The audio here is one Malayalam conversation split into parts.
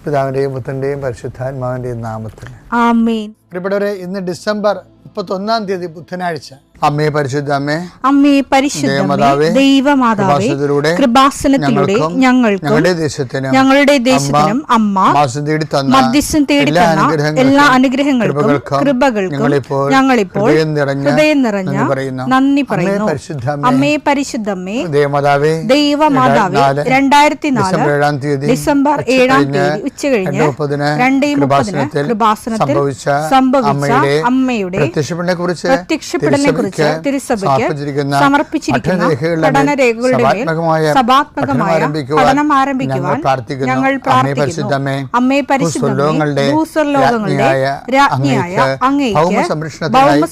പിതാവിൻ്റെയും പുത്രൻ്റെയും പരിശുദ്ധാത്മാവിൻ്റെയും നാമത്തിൽ ആമേൻ. പ്രിയപ്പെട്ടവരെ, ഇന്ന് ഡിസംബർ 31 ബുധനാഴ്ച. അമ്മേ പരിശുദ്ധ അമ്മേ, അമ്മേ പരിശുദ്ധമേ, ദൈവമാതാവേ, കൃപാസനത്തിലൂടെ ഞങ്ങൾക്കും ഞങ്ങളുടെ ദേശത്തിനും അമ്മ മധ്യസ്ഥം തേടി തന്ന എല്ലാ അനുഗ്രഹങ്ങൾക്കും കൃപകൾക്കും ഞങ്ങളിപ്പോൾ ഹൃദയം നിറഞ്ഞ നന്ദി പറയുന്നു. അമ്മേ പരിശുദ്ധമേ, ദൈവമാതാവേ, 2004 ഡിസംബർ 7 ഉച്ചകഴിഞ്ഞ് 2:30 കൃപാസനത്തിൽ സംഭവിച്ച അമ്മയുടെ പ്രത്യക്ഷപ്പെടലിനെ കുറിച്ച് തിരുസഭയ്ക്ക് സമർപ്പിച്ചിരിക്കുന്ന പഠനരേഖകളുടെ മേൽ സഭാത്മകമായ പഠനം ആരംഭിക്കുവാൻ ഞങ്ങൾ പ്രാർത്ഥിക്കുന്നു. അമ്മേ പരിശുദ്ധമേ, ഭൂസ്വർലോകങ്ങളുടെ രാജ്ഞിയായ അങ്ങേയ്ക്ക് ഭൗമസംരക്ഷണത്തിനായി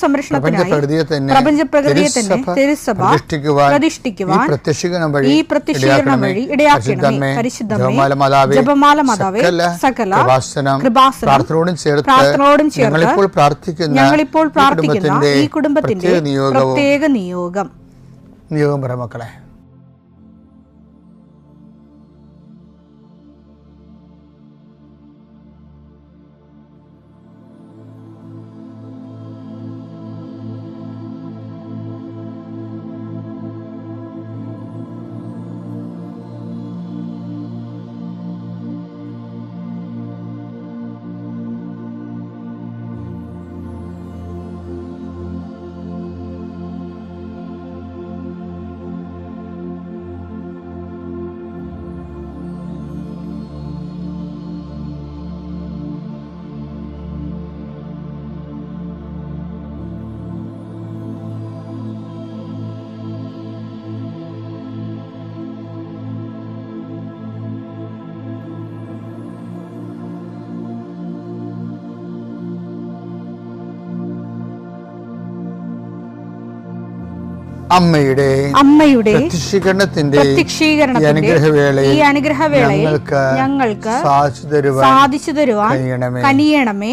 പ്രപഞ്ചപ്രകൃതിയെ തന്നെ തിരുസഭ പ്രതിഷ്ഠിക്കുവാൻ ഈ പ്രത്യക്ഷീകരണം വഴി ഇടയാക്കണമേ. പരിശുദ്ധമേ, ജപമാല മാതാവേ, സകല കൃപാസനം പ്രാർത്ഥനയോടും ചേർത്ത് ഞങ്ങളിപ്പോൾ പ്രാർത്ഥിക്കുന്ന ഈ കുടുംബത്തിന്റെ പ്രത്യേക നിയോഗം പറ മക്കളെ. അമ്മയുടെ പ്രത്യക്ഷീകരണത്തിന്റെ ഈ അനുഗ്രഹവേളയിൽ ഞങ്ങൾക്ക് സാധിച്ചു തരുവാൻ കനിയണമേ.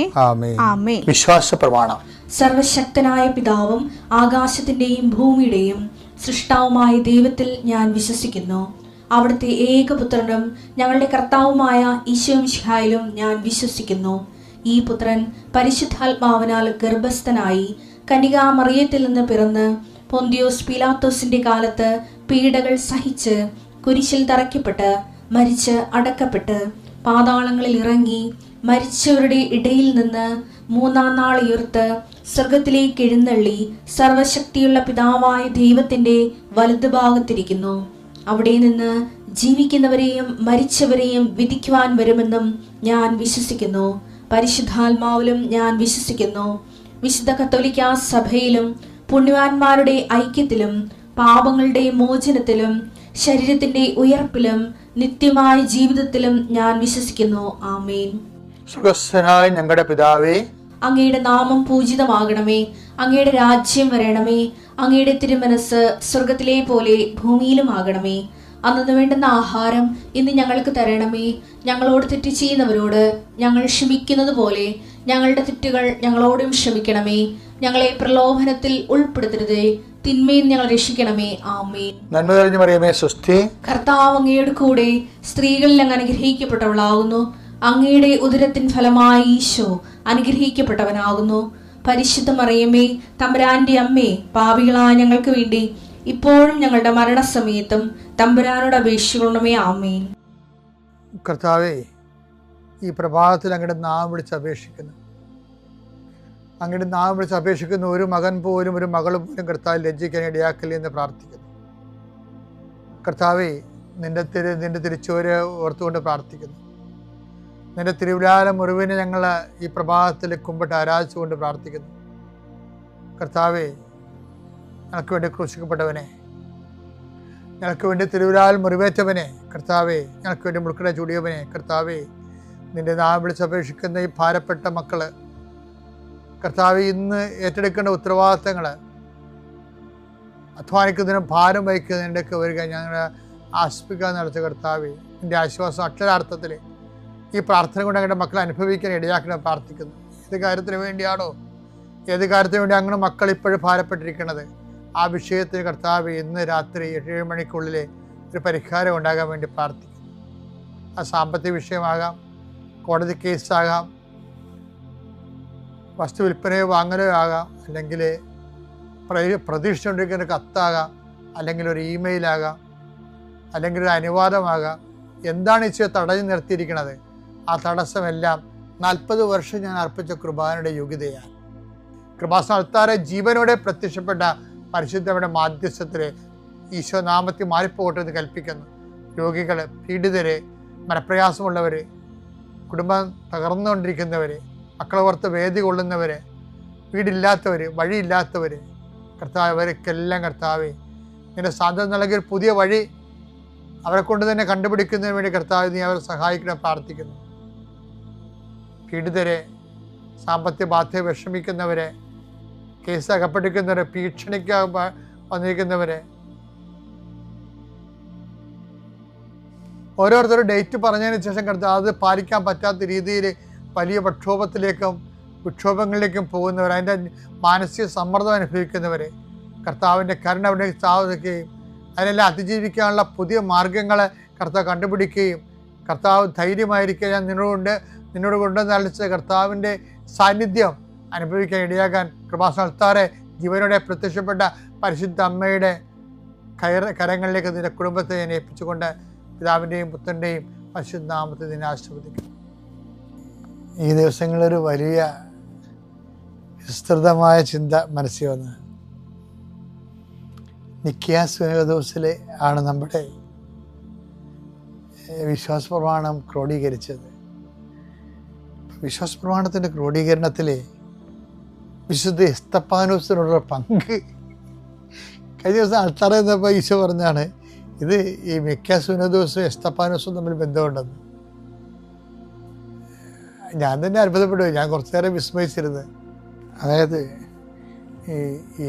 ആമേൻ. വിശ്വാസ പ്രമാണം. സർവശക്തനായ പിതാവും ആകാശത്തിന്റെയും ഭൂമിയുടെയും സൃഷ്ടാവുമായ ദൈവത്തിൽ ഞാൻ വിശ്വസിക്കുന്നു. അവിടുത്തെ ഏകപുത്രനും ഞങ്ങളുടെ കർത്താവുമായ ഈശോമിശിഹായിലും ഞാൻ വിശ്വസിക്കുന്നു. ഈ പുത്രൻ പരിശുദ്ധാത്മാവിനാൽ ഗർഭസ്ഥനായി കന്യകാമറിയത്തിൽ നിന്ന് പിറന്ന് പൊന്തിയോസ് പീലാത്തോസിന്റെ കാലത്ത് പീഡകൾ സഹിച്ച് കുരിശിൽ തറയ്ക്കപ്പെട്ട് മരിച്ച് അടക്കപ്പെട്ട് പാതാളങ്ങളിൽ ഇറങ്ങി മരിച്ചവരുടെ ഇടയിൽ നിന്ന് 3-ാം നാൾ ഉയർത്ത് സ്വർഗത്തിലേക്ക് എഴുന്നള്ളി സർവശക്തിയുള്ള പിതാവായ ദൈവത്തിന്റെ വലതുഭാഗത്തിരിക്കുന്നു. അവിടെ നിന്ന് ജീവിക്കുന്നവരെയും മരിച്ചവരെയും വിധിക്കുവാൻ വരുമെന്നും ഞാൻ വിശ്വസിക്കുന്നു. പരിശുദ്ധാത്മാവിലും ഞാൻ വിശ്വസിക്കുന്നു. വിശുദ്ധ കത്തോലിക്കാ സഭയിലും പുണ്യവാന്മാരുടെ ഐക്യത്തിലും പാപങ്ങളുടെ മോചനത്തിലും ശരീരത്തിന്റെ ഉയർപ്പിലും നിത്യമായ ജീവിതത്തിലും ഞാൻ വിശ്വസിക്കുന്നു. ആമേൻ. സുഖസ്ഥനായ ഞങ്ങളുടെ പിതാവേ, അങ്ങയുടെ നാമം പൂജിതമാകണമേ. അങ്ങയുടെ രാജ്യം വരണമേ. അങ്ങയുടെ തിരുമനസ് സ്വർഗത്തിലെ പോലെ ഭൂമിയിലും ആകണമേ. അന്നു വേണ്ടുന്ന ആഹാരം ഇന്ന് ഞങ്ങൾക്ക് തരണമേ. ഞങ്ങളോട് തെറ്റ് ചെയ്യുന്നവരോട് ഞങ്ങൾ ക്ഷമിക്കുന്നത് പോലെ ഞങ്ങളുടെ തെറ്റുകൾ ഞങ്ങളോടും ക്ഷമിക്കണമേ. ഞങ്ങളെ പ്രലോഭനത്തിൽ ഉൾപ്പെടുത്തരുതേ, തിന്മയിൽ ഞങ്ങൾ രക്ഷിക്കണമേ. ആമേൻ. നന്മ നിറഞ്ഞ മറിയമേ, സ്വസ്തി. കർത്താവ് അങ്ങയുടെ കൂടെ സ്ത്രീകളിൽ അങ്ങ് അനുഗ്രഹിക്കപ്പെട്ടവളാകുന്നു. അങ്ങയുടെ ഉദരത്തിൻ ഫലമായി ഈശോ അനുഗ്രഹിക്കപ്പെട്ടവനാകുന്നു. പരിശുദ്ധ മറിയമേ, തമ്പുരാന്റെ അമ്മേ, പാപികളായ ഞങ്ങൾക്ക് വേണ്ടി ഇപ്പോഴും ഞങ്ങളുടെ മരണസമയത്തും തമ്പുരാനോട് അപേക്ഷിക്കണമേ. ആമേൻ. കർത്താവേ, ഈ പ്രഭാതത്തിൽ അങ്ങയുടെ നാമം വിളിച്ച് അപേക്ഷിക്കുന്നു. അങ്ങയുടെ നാമം വിളിച്ച് അപേക്ഷിക്കുന്ന ഒരു മകൻ പോലും ഒരു മകൾ പോലും കർത്താവ് ലജ്ജിക്കാൻ ഇടയാക്കില്ല എന്ന് പ്രാർത്ഥിക്കുന്നു. കർത്താവേ, നിന്റെ തിരിച്ചുവരെ ഓർത്തുകൊണ്ട് പ്രാർത്ഥിക്കുന്നു. നിന്റെ തിരുവിലാല മുറിവിനെ ഞങ്ങൾ ഈ പ്രഭാതത്തിൽ കുമ്പിട്ട് ആരാധിച്ചുകൊണ്ട് പ്രാർത്ഥിക്കുന്നു. കർത്താവേ, ഞങ്ങൾക്ക് വേണ്ടി ക്രൂശിക്കപ്പെട്ടവനെ, ഞങ്ങൾക്ക് വേണ്ടി തിരുവിലാൽ മുറിവേറ്റവനെ, കർത്താവേ, ഞങ്ങൾക്ക് വേണ്ടി മുൾക്കട ചൂടിയവനെ, കർത്താവേ, നിന്റെ നാമം വിളിച്ചപേക്ഷിക്കുന്ന ഈ ഭാരപ്പെട്ട മക്കള്, കർത്താവേ, ഇന്ന് ഏറ്റെടുക്കേണ്ട ഉത്തരവാദിത്തങ്ങൾ, അധ്വാനിക്കുന്നതിനും ഭാരം വഹിക്കുന്നതിൻ്റെയൊക്കെ വരിക ഞങ്ങളെ ആസ്പിക്കാൻ നടത്തിയ കർത്താവേ, നിന്റെ ആശ്വാസം അക്ഷരാർത്ഥത്തിൽ ഈ പ്രാർത്ഥന കൊണ്ട് ഞങ്ങളുടെ മക്കളെ അനുഭവിക്കാൻ ഇടയാക്കണം പ്രാർത്ഥിക്കുന്നു. ഏത് കാര്യത്തിന് വേണ്ടിയാണോ, ഏത് കാര്യത്തിന് വേണ്ടി അങ്ങനെ മക്കൾ ഇപ്പോഴും ഭാരപ്പെട്ടിരിക്കുന്നത്, ആ വിഷയത്തിന് കർത്താവ് ഇന്ന് രാത്രി 7 മണിക്കുള്ളിൽ ഒരു പരിഹാരം ഉണ്ടാകാൻ വേണ്ടി പ്രാർത്ഥിക്കുന്നു. ആ സാമ്പത്തിക വിഷയമാകാം, കോടതി കേസാകാം, വസ്തു വിൽപ്പനയോ വാങ്ങലോ ആകാം, അല്ലെങ്കിൽ പ്രതീക്ഷിച്ചുകൊണ്ടിരിക്കുന്ന കത്താകാം, അല്ലെങ്കിൽ ഒരു ഇമെയിലാകാം, അല്ലെങ്കിൽ ഒരു അനുവാദമാകാം. എന്താണ് ഈശോ തടഞ്ഞു നിർത്തിയിരിക്കുന്നത്? ആ തടസ്സമെല്ലാം 40 വർഷം ഞാൻ അർപ്പിച്ച കൃപാനയുടെ യോഗ്യതയാണ്. കൃപാസ്ഥാനത്താറെ ജീവനോടെ പ്രത്യക്ഷപ്പെട്ട പരിശുദ്ധയുടെ മാധ്യസ്ഥത്തിൽ ഈശോ നാമത്തിൽ മാറിപ്പോകട്ടെ എന്ന് കൽപ്പിക്കുന്നു. രോഗികൾ, പീഡിതരെ, മനപ്രയാസമുള്ളവർ, കുടുംബം തകർന്നുകൊണ്ടിരിക്കുന്നവർ, മക്കളെ ഓർത്ത് വേദി കൊള്ളുന്നവർ, വീടില്ലാത്തവർ, വഴിയില്ലാത്തവർ, കർത്താവ് അവർക്കെല്ലാം കർത്താവേ നിന്റെ സാധ്യത നൽകിയ പുതിയ വഴി അവരെ കൊണ്ട് തന്നെ കണ്ടുപിടിക്കുന്നതിന് വേണ്ടി കർത്താവ് നീ അവരെ സഹായിക്കണം പ്രാർത്ഥിക്കുന്നു. പീഡിതരെ, സാമ്പത്തിക ബാധ്യത വിഷമിക്കുന്നവരെ, കേസ് അകപ്പെട്ടിരിക്കുന്നവരെ, ഭീഷണിക്ക് വന്നിരിക്കുന്നവരെ, ഓരോരുത്തരും ഡേറ്റ് പറഞ്ഞതിന് ശേഷം കർത്താവ് അത് പാലിക്കാൻ പറ്റാത്ത രീതിയിൽ വലിയ വിക്ഷോഭങ്ങളിലേക്കും പോകുന്നവർ, അതിൻ്റെ മാനസിക സമ്മർദ്ദം അനുഭവിക്കുന്നവർ, കർത്താവിൻ്റെ കരുണ അവിടെ സ്ഥാപിക്കുകയും അതിനെല്ലാം അതിജീവിക്കാനുള്ള പുതിയ മാർഗങ്ങളെ കർത്താവ് കണ്ടുപിടിക്കുകയും കർത്താവ് ധൈര്യമായിരിക്കുക ഞാൻ നിന്നോട് കൊണ്ടുവന്ന് അളിച്ച കർത്താവിൻ്റെ സാന്നിധ്യം അനുഭവിക്കാൻ ഇടയാകാൻ കൃപാസ്ഥാനത്താറെ ജീവനോടെ പ്രത്യക്ഷപ്പെട്ട പരിശുദ്ധ അമ്മയുടെ കരങ്ങളിലേക്ക് നിന്റെ കുടുംബത്തെ ഞാൻ ഏൽപ്പിച്ചുകൊണ്ട് പിതാവിൻ്റെയും പുത്രൻ്റെയും പരിശുദ്ധ നാമത്തിൽ നിന്നെ ആശീർവദിക്കുന്നു. ഈ ദിവസങ്ങളൊരു വലിയ വിസ്തൃതമായ ചിന്ത മനസ്സിൽ വന്ന് നിക്കിയ സുനഹദോസിൽ ആണ് നമ്മുടെ വിശ്വാസ പ്രമാണം ക്രോഡീകരിച്ചത്. വിശ്വാസ പ്രമാണത്തിൻ്റെ ക്രോഡീകരണത്തിൽ വിശുദ്ധ എസ്തപ്പാനോസിനുള്ള പങ്ക് കഴിഞ്ഞ ദിവസം ആൾത്താറ എന്നപ്പോൾ ഈശോ പറഞ്ഞാണ് ഇത് ഈ നിക്കിയ സുനഹദോസും എസ്തപ്പാനോസും തമ്മിൽ ബന്ധമുണ്ടെന്ന്. ഞാൻ തന്നെ അത്ഭുതപ്പെട്ടു. ഞാൻ കുറച്ചു നേരം വിസ്മയിച്ചിരുന്നത്. അതായത്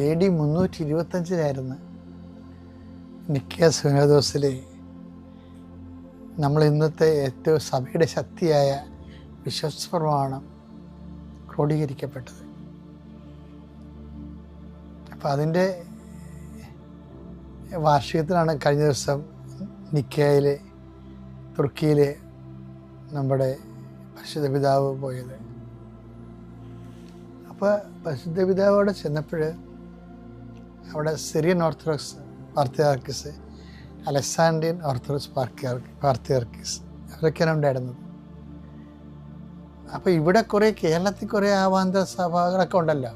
AD 325 നിക്കിയ സുനഹദോസിൽ നമ്മൾ ഇന്നത്തെ ഏറ്റവും സഭയുടെ ശക്തിയായ വിശ്വാസ പ്രമാണം ക്രോഡീകരിക്കപ്പെട്ടത്. അപ്പോൾ അതിൻ്റെ വാർഷികത്തിലാണ് കഴിഞ്ഞ ദിവസം നിക്കിയയിൽ തുർക്കിയിൽ നമ്മുടെ പരിശുദ്ധ പിതാവ് പോയത്. അപ്പോൾ പരിശുദ്ധ പിതാവ് അവിടെ ചെന്നപ്പോൾ അവിടെ Syrian Orthodox patriarchs, Alexandrian Orthodox patriarchs അവരൊക്കെയാണ് ഉണ്ടായിരുന്നത്. അപ്പോൾ ഇവിടെ കേരളത്തിൽ കുറേ ആവാന്ത സഭകളൊക്കെ ഉണ്ടല്ലോ.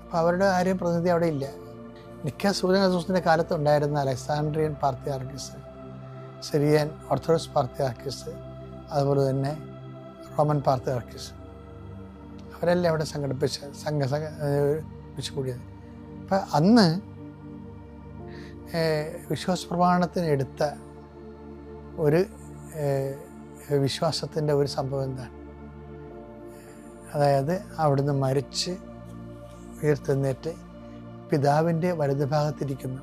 അപ്പോൾ അവരുടെ ആരെയും പ്രതിനിധി അവിടെ ഇല്ല. നിക്കിയ സുനഹദോസിൻ്റെ കാലത്ത് ഉണ്ടായിരുന്ന അലക്സാൻഡ്രിയൻ പാർത്തിയാർക്കിസ്, സിറിയൻ ഓർത്തഡോക്സ് പാർത്തിയാർക്കിസ്, അതുപോലെ തന്നെ റോമൻ പാർത്തിയാർക്കിസ് അവരെല്ലാം അവിടെ സംഘടിപ്പിച്ച് കൂടിയത്. അപ്പം അന്ന് വിശ്വാസ പ്രമാണത്തിന് എടുത്ത ഒരു വിശ്വാസത്തിൻ്റെ ഒരു സംഭവം എന്താണ്? അതായത് അവിടുന്ന് മരിച്ച് ഉയർത്തെഴുന്നേറ്റ് പിതാവിൻ്റെ വലതുഭാഗത്തിരിക്കുന്നു.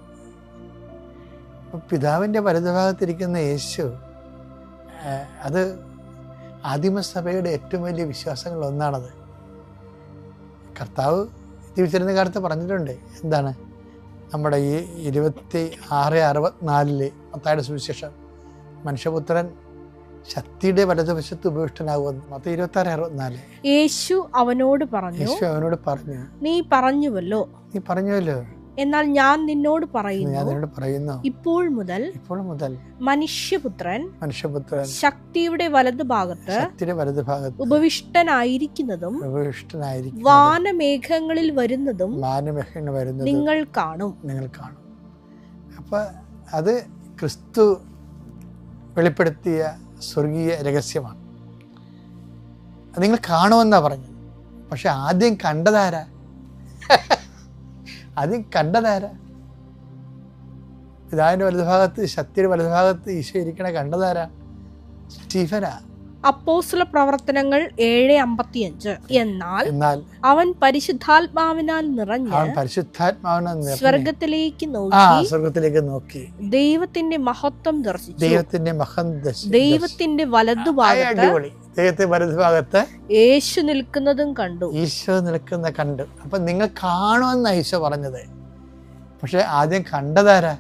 അപ്പം പിതാവിൻ്റെ വലതുഭാഗത്തിരിക്കുന്ന യേശു അത് ആദിമസഭയുടെ ഏറ്റവും വലിയ വിശ്വാസങ്ങളൊന്നാണത്. കർത്താവ് ജീവിച്ചിരുന്ന കാലത്ത് പറഞ്ഞിട്ടുണ്ട്. എന്താണ്? നമ്മുടെ ഈ 26:64 മത്തായിയുടെ സുവിശേഷം മനുഷ്യപുത്രൻ ശക്തിയുടെ വലതുവശത്ത് ഉപവിഷ്ടനാകുമെന്ന്. മത്തായി 26:64. യേശു അവനോട് പറഞ്ഞു, നീ പറഞ്ഞുവല്ലോ, എന്നാൽ ഞാൻ നിന്നോട് പറയുന്നു, ഇപ്പോൾ മുതൽ മനുഷ്യപുത്രൻ ശക്തിയുടെ വലതുഭാഗത്ത് ഉപവിഷ്ടനായിരിക്കുന്നതും വാനമേഘങ്ങളിൽ വരുന്നതും നിങ്ങൾ കാണും. അപ്പൊ അത് ക്രിസ്തു വെളിപ്പെടുത്തിയ സ്വർഗീയ രഹസ്യമാണ്. അത് നിങ്ങൾ കാണുമെന്നാ പറഞ്ഞത്. പക്ഷെ ആദ്യം കണ്ടതാരാ? പിതാവിന്റെ വലതുഭാഗത്ത്, ശക്തിയുടെ വലതുഭാഗത്ത് ഈശോ ഇരിക്കണ കണ്ടതാരാ? സ്റ്റീഫനാ. അപ്പോസ്തല പ്രവർത്തനങ്ങൾ 7:55. എന്നാൽ അവൻ പരിശുദ്ധാത്മാവിനാൽ നിറഞ്ഞ് സ്വർഗത്തിലേക്ക് നോക്കി ദൈവത്തിന്റെ മഹത്വം ദർശിച്ചു. ദൈവത്തിന്റെ വലതുഭാഗത്ത് യേശു നിൽക്കുന്നതും കണ്ടു. അപ്പൊ നിങ്ങൾ കാണുമെന്ന ഈശോ പറഞ്ഞത്. പക്ഷെ ആദ്യം കണ്ടതാരാ?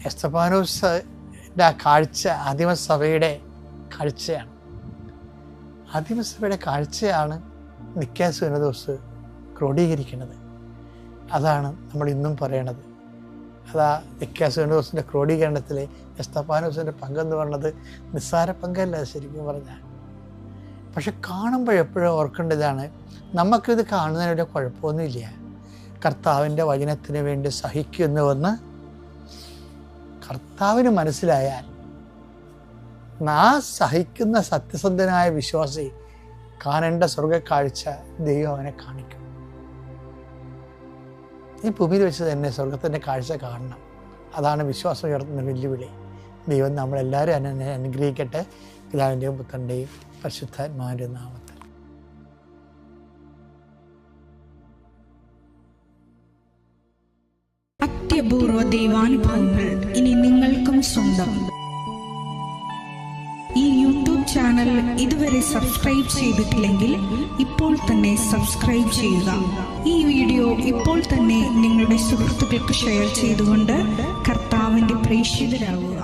എസ്തപ്പാനോസ് ആ കാഴ്ച ആദിമസഭയുടെ കാഴ്ചയാണ്. ആദിമസഭയുടെ കാഴ്ചയാണ് നിക്കായ സുനദോസ് ക്രോഡീകരിക്കുന്നത്. അതാണ് നമ്മൾ ഇന്നും പറയണത്. അതാ നിക്കായ സുനദോസിൻ്റെ ക്രോഡീകരണത്തിൽ എസ്തഫാനോസിൻ്റെ പങ്കെന്ന് പറഞ്ഞത് നിസ്സാര പങ്കല്ല ശരിക്കും പറഞ്ഞാൽ. പക്ഷെ കാണുമ്പോഴെപ്പോഴും ഓർക്കേണ്ടതാണ്, നമുക്കിത് കാണുന്നതിനൊരു കുഴപ്പമൊന്നുമില്ല. കർത്താവിൻ്റെ വചനത്തിന് വേണ്ടി സഹിക്കുന്നുവെന്ന് കർത്താവിന് മനസ്സിലായാൽ ആ സഹിക്കുന്ന സത്യസന്ധനായ വിശ്വാസി കാണേണ്ട സ്വർഗക്കാഴ്ച ദൈവം അവനെ കാണിക്കും. ഈ ഭൂമിയിൽ വെച്ച് തന്നെ സ്വർഗത്തിൻ്റെ കാഴ്ച കാണണം. അതാണ് വിശ്വാസം ഉയർത്തുന്ന വെല്ലുവിളി. ദൈവം നമ്മളെല്ലാവരും അനുഗ്രഹിക്കട്ടെ. പിതാവിൻ്റെയും പുത്രൻ്റെയും പരിശുദ്ധാത്മാവിൻ്റെ നാമത്തിൽ. അത്യപൂർവ ദൈവാനുഭവങ്ങൾ ഇനി നിങ്ങൾക്കും സ്വന്തം. ഈ യൂട്യൂബ് ചാനൽ ഇതുവരെ സബ്സ്ക്രൈബ് ചെയ്തിട്ടില്ലെങ്കിൽ ഇപ്പോൾ തന്നെ സബ്സ്ക്രൈബ് ചെയ്യുക. ഈ വീഡിയോ ഇപ്പോൾ തന്നെ നിങ്ങളുടെ സുഹൃത്തുക്കൾക്ക് ഷെയർ ചെയ്തുകൊണ്ട് കർത്താവിൻ്റെ പ്രേക്ഷിതരാകുക.